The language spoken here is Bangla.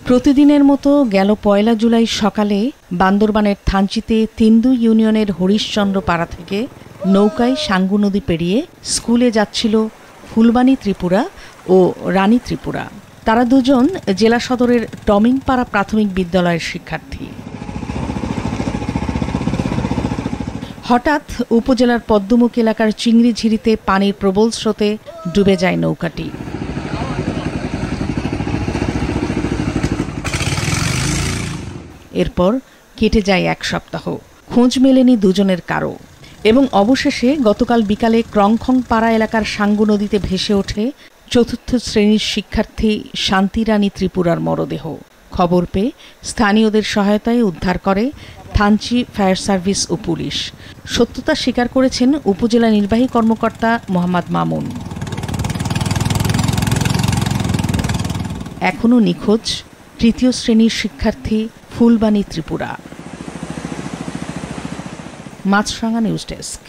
প্রতিদিনের মতো গেল ১ জুলাই সকালে বান্দরবানের থানচিতে তিন্দু ইউনিয়নের হরিশচন্দ্র পাড়া থেকে নৌকায় সাঙ্গু নদী পেরিয়ে স্কুলে যাচ্ছিল ফুলবানী ত্রিপুরা ও রানী ত্রিপুরা। তারা দুজন জেলা সদরের টমিংপাড়া প্রাথমিক বিদ্যালয়ের শিক্ষার্থী। হঠাৎ উপজেলার পদ্মমুখ এলাকার চিংড়িঝিরিতে পানির প্রবল স্রোতে ডুবে যায় নৌকাটি। এরপর কেটে যায় ১ সপ্তাহ, খোঁজ মেলেনি দুজনের কারো এবং অবশেষে গতকাল বিকালে ক্রংখং পাড়া এলাকার সাঙ্গু নদীতে ভেসে ওঠে ৪র্থ শ্রেণীর শিক্ষার্থী শান্তি রানী ত্রিপুরার মরদেহ। খবর পেয়ে স্থানীয়দের সহায়তায় উদ্ধার করে থানচি ফায়ার সার্ভিস ও পুলিশ। সত্যতা স্বীকার করেছেন উপজেলা নির্বাহী কর্মকর্তা মোহাম্মদ মামুন। এখনও নিখোঁজ ৩য় শ্রেণীর শিক্ষার্থী ফুলবানী ত্রিপুরা। মাছরাঙা নিউজ ডেস্ক।